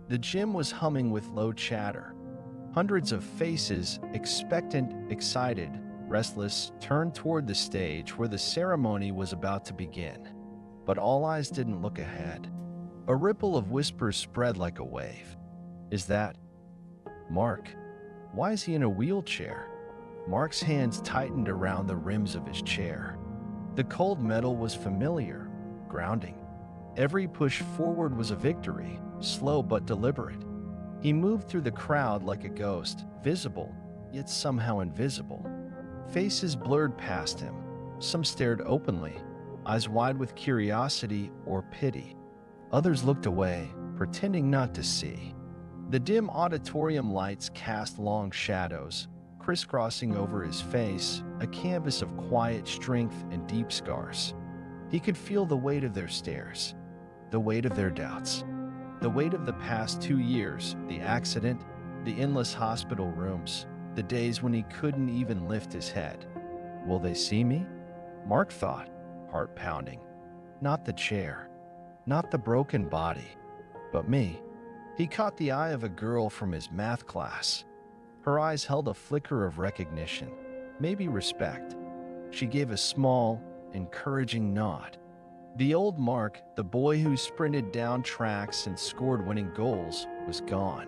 The gym was humming with low chatter. Hundreds of faces, expectant, excited, restless, turned toward the stage where the ceremony was about to begin. But all eyes didn't look ahead. A ripple of whispers spread like a wave. Is that Mark? Why is he in a wheelchair? Mark's hands tightened around the rims of his chair. The cold metal was familiar, grounding. Every push forward was a victory, slow but deliberate. He moved through the crowd like a ghost, visible, yet somehow invisible. Faces blurred past him. Some stared openly, eyes wide with curiosity or pity. Others looked away, pretending not to see. The dim auditorium lights cast long shadows, crisscrossing over his face, a canvas of quiet strength and deep scars. He could feel the weight of their stares, the weight of their doubts, the weight of the past 2 years, the accident, the endless hospital rooms, the days when he couldn't even lift his head. Will they see me? Mark thought, heart pounding. Not the chair, not the broken body, but me. He caught the eye of a girl from his math class. Her eyes held a flicker of recognition, maybe respect. She gave a small, encouraging nod. The old Mark, the boy who sprinted down tracks and scored winning goals, was gone.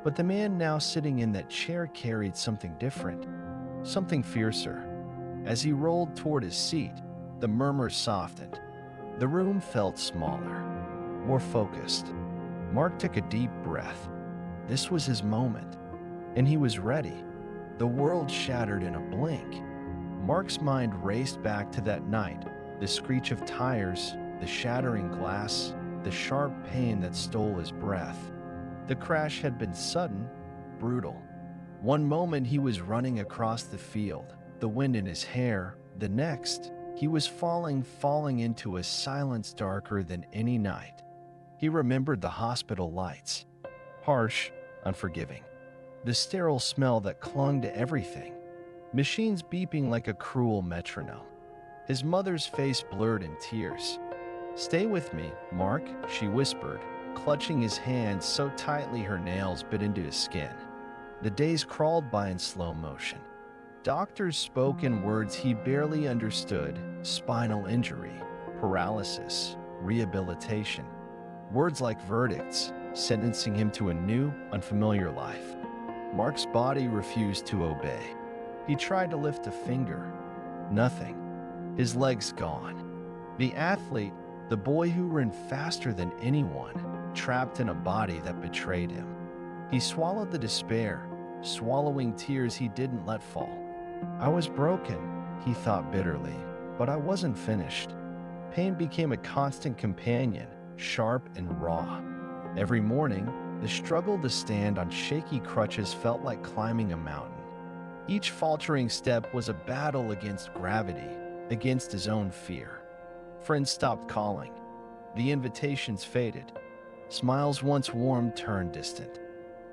But the man now sitting in that chair carried something different, something fiercer. As he rolled toward his seat, the murmur softened. The room felt smaller, more focused. Mark took a deep breath. This was his moment, and he was ready. The world shattered in a blink. Mark's mind raced back to that night, the screech of tires, the shattering glass, the sharp pain that stole his breath. The crash had been sudden, brutal. One moment he was running across the field, the wind in his hair. The next, he was falling into a silence darker than any night. He remembered the hospital lights, harsh, unforgiving. The sterile smell that clung to everything, machines beeping like a cruel metronome. His mother's face blurred in tears. "Stay with me, Mark," she whispered, clutching his hand so tightly her nails bit into his skin. The days crawled by in slow motion. Doctors spoke in words he barely understood: spinal injury, paralysis, rehabilitation. Words like verdicts, sentencing him to a new, unfamiliar life. Mark's body refused to obey. He tried to lift a finger. Nothing. His legs gone. The athlete, the boy who ran faster than anyone, trapped in a body that betrayed him. He swallowed the despair, swallowing tears he didn't let fall. I was broken, he thought bitterly, but I wasn't finished. Pain became a constant companion, sharp and raw. Every morning, the struggle to stand on shaky crutches felt like climbing a mountain. Each faltering step was a battle against gravity, against his own fear. Friends stopped calling. The invitations faded. Smiles once warm turned distant.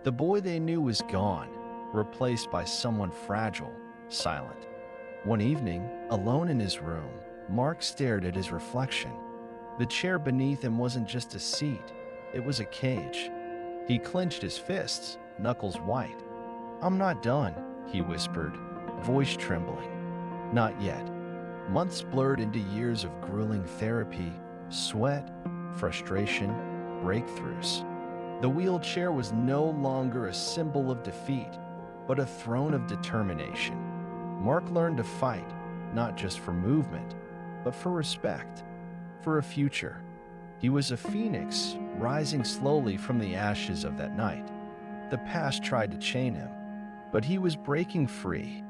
The boy they knew was gone, replaced by someone fragile, silent. One evening, alone in his room, Mark stared at his reflection. The chair beneath him wasn't just a seat, it was a cage. He clenched his fists, knuckles white. "I'm not done," he whispered, voice trembling. "Not yet." Months blurred into years of grueling therapy, sweat, frustration, breakthroughs. The wheelchair was no longer a symbol of defeat, but a throne of determination. Mark learned to fight, not just for movement, but for respect, for a future. He was a phoenix, rising slowly from the ashes of that night. The past tried to chain him, but he was breaking free.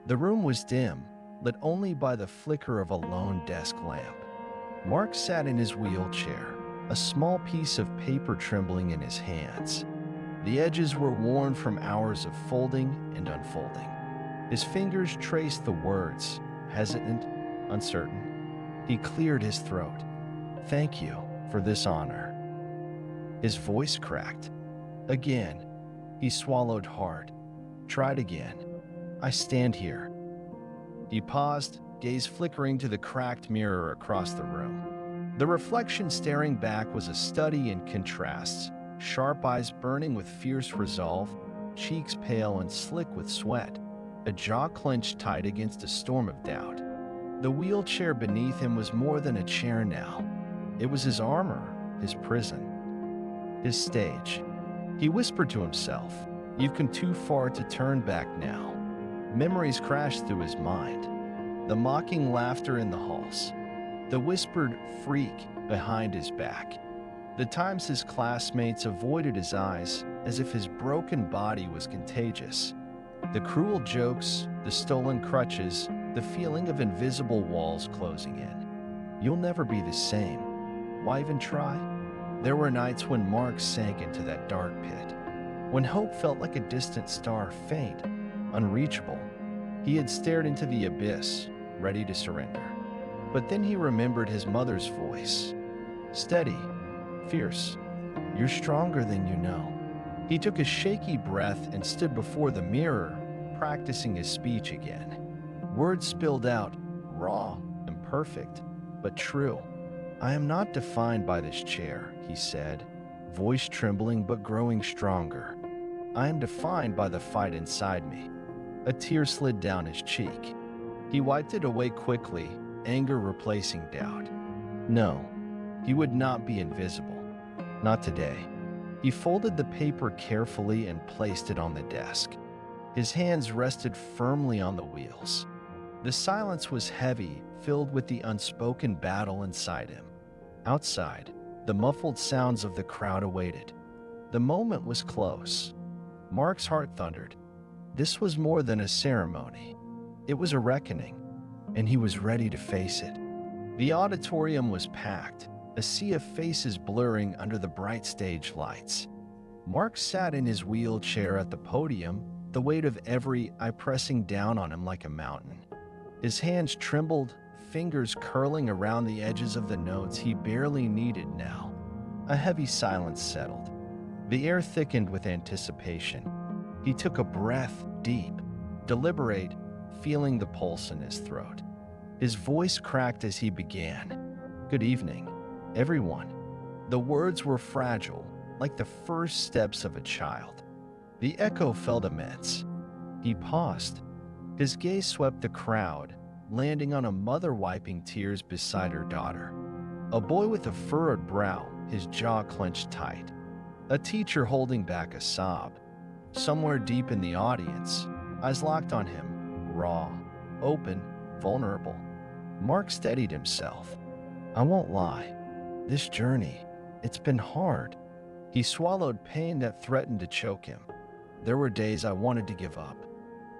The room was dim, lit only by the flicker of a lone desk lamp. Mark sat in his wheelchair, a small piece of paper trembling in his hands. The edges were worn from hours of folding and unfolding. His fingers traced the words, hesitant, uncertain. He cleared his throat. "Thank you for this honor." His voice cracked. Again, he swallowed hard. Tried again. "I stand here." He paused, gaze flickering to the cracked mirror across the room. The reflection staring back was a study in contrasts, sharp eyes burning with fierce resolve, cheeks pale and slick with sweat, a jaw clenched tight against a storm of doubt. The wheelchair beneath him was more than a chair now. It was his armor, his prison, his stage. He whispered to himself, "You've come too far to turn back now." Memories crashed through his mind. The mocking laughter in the halls, the whispered "freak" behind his back, the times his classmates avoided his eyes as if his broken body was contagious, the cruel jokes, the stolen crutches, the feeling of invisible walls closing in. You'll never be the same. Why even try? There were nights when Mark sank into that dark pit, when hope felt like a distant star, faint, unreachable. He had stared into the abyss, ready to surrender. But then he remembered his mother's voice. Steady, fierce. You're stronger than you know. He took a shaky breath and stood before the mirror, practicing his speech again. Words spilled out, raw, imperfect, but true. "I am not defined by this chair," he said, voice trembling but growing stronger. "I am defined by the fight inside me." A tear slid down his cheek. He wiped it away quickly, anger replacing doubt. No, he would not be invisible. Not today. He folded the paper carefully and placed it on the desk. His hands rested firmly on the wheels. The silence was heavy, filled with the unspoken battle inside him. Outside, the muffled sounds of the crowd awaited. The moment was close. Mark's heart thundered. This was more than a ceremony. It was a reckoning, and he was ready to face it. The auditorium was packed, a sea of faces blurring under the bright stage lights. Mark sat in his wheelchair at the podium, the weight of every eye pressing down on him like a mountain. His hands trembled, fingers curling around the edges of the notes he barely needed now. A heavy silence settled. The air thickened with anticipation. He took a breath, deep, deliberate, feeling the pulse in his throat. His voice cracked as he began. "Good evening, everyone." The words were fragile, like the first steps of a child. The echo felt immense. He paused. His gaze swept the crowd, landing on a mother wiping tears beside her daughter. A boy with a furrowed brow, his jaw clenched tight. A teacher holding back a sob. Somewhere deep in the audience, eyes locked on him, raw, open, vulnerable. Mark steadied himself. "I won't lie. This journey, it's been hard." He swallowed pain that threatened to choke him. There were days I wanted to give up.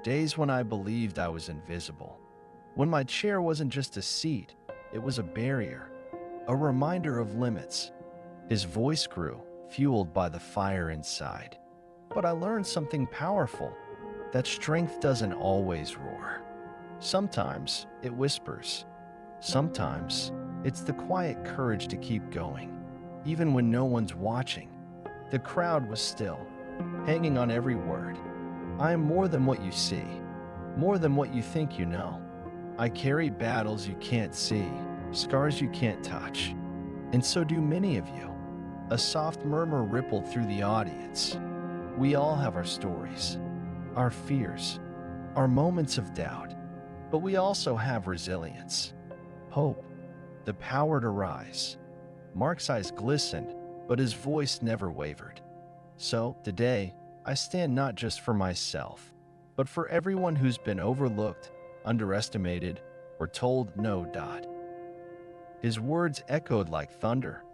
Days when I believed I was invisible. When my chair wasn't just a seat, it was a barrier, a reminder of limits. His voice grew, fueled by the fire inside. But I learned something powerful, that strength doesn't always roar. Sometimes it whispers. Sometimes it's the quiet courage to keep going, even when no one's watching. The crowd was still, hanging on every word. "I am more than what you see, more than what you think you know. I carry battles you can't see, scars you can't touch. And so do many of you." A soft murmur rippled through the audience. We all have our stories, our fears, our moments of doubt, but we also have resilience, hope, the power to rise. Mark's eyes glistened, but his voice never wavered. So, today, I stand not just for myself, but for everyone who's been overlooked, underestimated, or told no. His words echoed like thunder.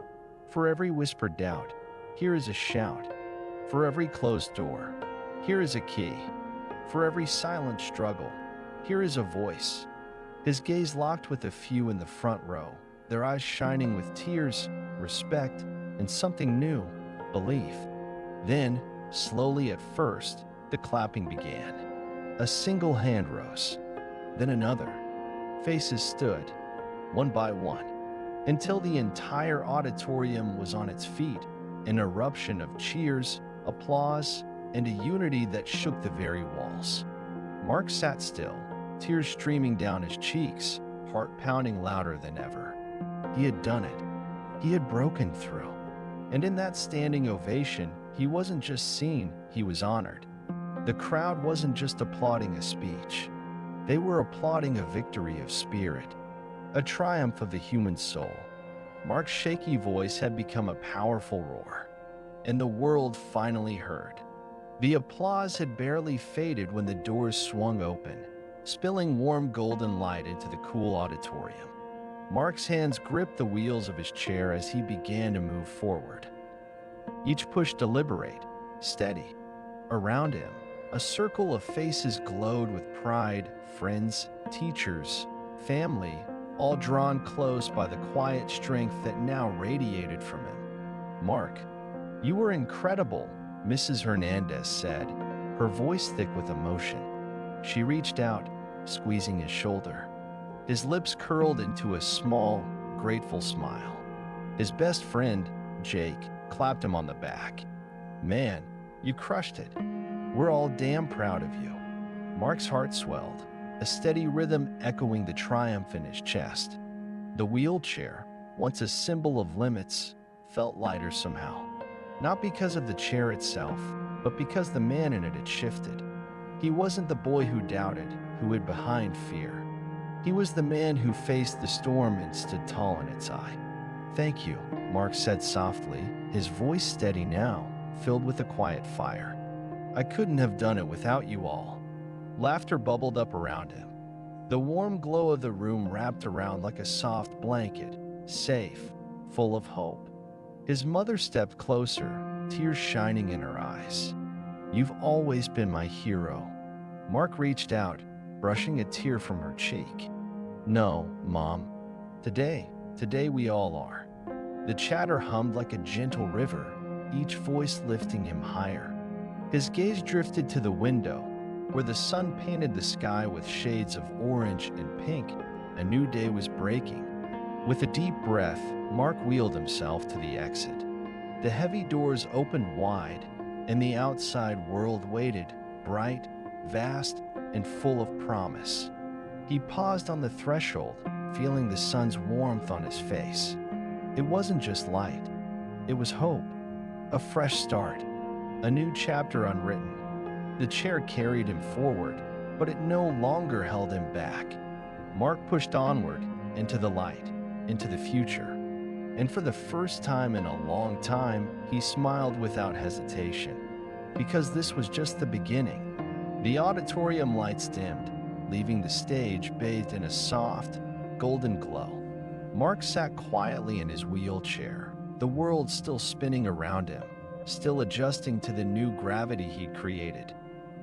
For every whispered doubt, here is a shout. For every closed door, here is a key. For every silent struggle, here is a voice. His gaze locked with a few in the front row, their eyes shining with tears, respect, and something new, belief. Then, slowly at first, the clapping began. A single hand rose, then another. Faces stood, one by one, until the entire auditorium was on its feet, an eruption of cheers, applause, and a unity that shook the very walls. Mark sat still, tears streaming down his cheeks, heart pounding louder than ever. He had done it. He had broken through. And in that standing ovation, he wasn't just seen, he was honored. The crowd wasn't just applauding a speech. They were applauding a victory of spirit, a triumph of the human soul. Mark's shaky voice had become a powerful roar, and the world finally heard. The applause had barely faded when the doors swung open, spilling warm golden light into the cool auditorium. Mark's hands gripped the wheels of his chair as he began to move forward. Each push deliberate, steady. Around him, a circle of faces glowed with pride, friends, teachers, family, all drawn close by the quiet strength that now radiated from him. "Mark, you were incredible," Mrs. Hernandez said, her voice thick with emotion. She reached out, squeezing his shoulder. His lips curled into a small, grateful smile. His best friend, Jake, clapped him on the back. "Man, you crushed it. We're all damn proud of you." Mark's heart swelled, a steady rhythm echoing the triumph in his chest. The wheelchair, once a symbol of limits, felt lighter somehow. Not because of the chair itself, but because the man in it had shifted. He wasn't the boy who doubted, who hid behind fear. He was the man who faced the storm and stood tall in its eye. "Thank you," Mark said softly, his voice steady now, filled with a quiet fire. "I couldn't have done it without you all." Laughter bubbled up around him. The warm glow of the room wrapped around like a soft blanket, safe, full of hope. His mother stepped closer, tears shining in her eyes. "You've always been my hero." Mark reached out, brushing a tear from her cheek. "No, Mom. Today we all are." The chatter hummed like a gentle river, each voice lifting him higher. His gaze drifted to the window, where the sun painted the sky with shades of orange and pink. A new day was breaking. With a deep breath, Mark wheeled himself to the exit. The heavy doors opened wide, and the outside world waited, bright, vast, and full of promise. He paused on the threshold, feeling the sun's warmth on his face. It wasn't just light. It was hope. A fresh start. A new chapter unwritten. The chair carried him forward, but it no longer held him back. Mark pushed onward, into the light, into the future. And for the first time in a long time, he smiled without hesitation. Because this was just the beginning. The auditorium lights dimmed, leaving the stage bathed in a soft, golden glow. Mark sat quietly in his wheelchair, the world still spinning around him, still adjusting to the new gravity he'd created.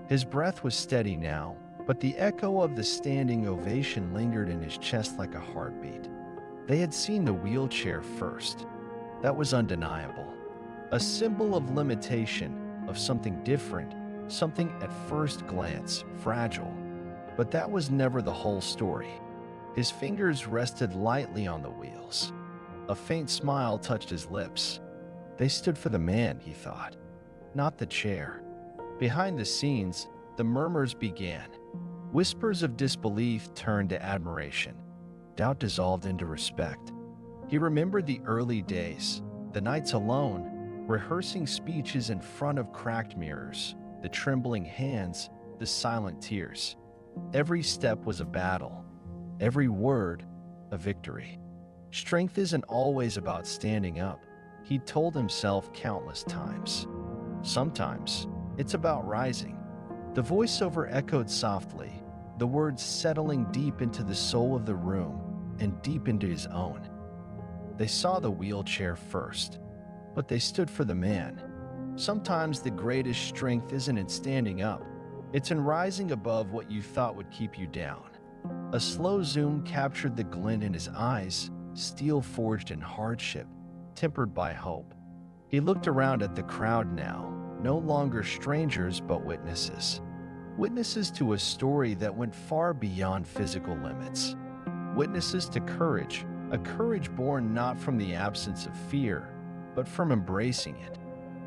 His breath was steady now, but the echo of the standing ovation lingered in his chest like a heartbeat. They had seen the wheelchair first. That was undeniable. A symbol of limitation, of something different, something at first glance fragile. But that was never the whole story. His fingers rested lightly on the wheels. A faint smile touched his lips. They stood for the man, he thought, not the chair. Behind the scenes, the murmurs began. Whispers of disbelief turned to admiration. Doubt dissolved into respect. He remembered the early days, the nights alone, rehearsing speeches in front of cracked mirrors, the trembling hands, the silent tears. Every step was a battle, every word a victory. Strength isn't always about standing up, he told himself countless times. Sometimes, it's about rising. The voiceover echoed softly, the words settling deep into the soul of the room and deep into his own. They saw the wheelchair first, but they stood for the man. Sometimes the greatest strength isn't in standing up, it's in rising above what you thought would keep you down. A slow zoom captured the glint in his eyes, steel forged in hardship, tempered by hope. He looked around at the crowd now, no longer strangers but witnesses. Witnesses to a story that went far beyond physical limits. Witnesses to courage, a courage born not from the absence of fear, but from embracing it.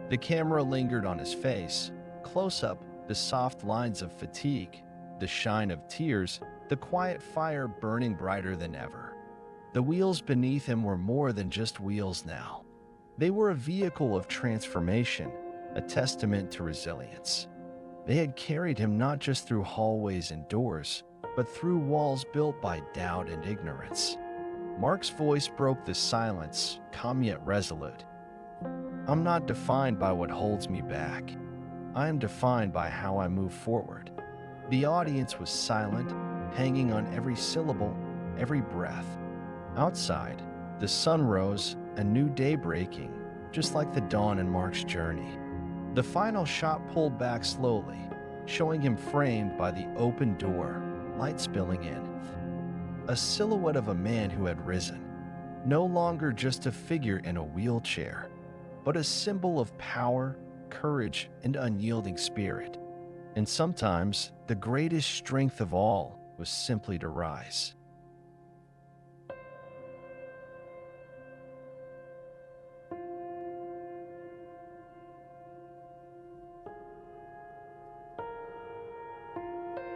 The camera lingered on his face, close up, the soft lines of fatigue, the shine of tears, the quiet fire burning brighter than ever. The wheels beneath him were more than just wheels now. They were a vehicle of transformation, a testament to resilience. They had carried him not just through hallways and doors, but through walls built by doubt and ignorance. Mark's voice broke the silence, calm yet resolute. "I'm not defined by what holds me back. I am defined by how I move forward." The audience was silent, hanging on every syllable, every breath. Outside, the sun rose, a new day breaking, just like the dawn in Mark's journey. The final shot pulled back slowly, showing him framed by the open door, light spilling in. A silhouette of a man who had risen, no longer just a figure in a wheelchair, but a symbol of power, courage, and unyielding spirit. And sometimes, the greatest strength of all was simply to rise.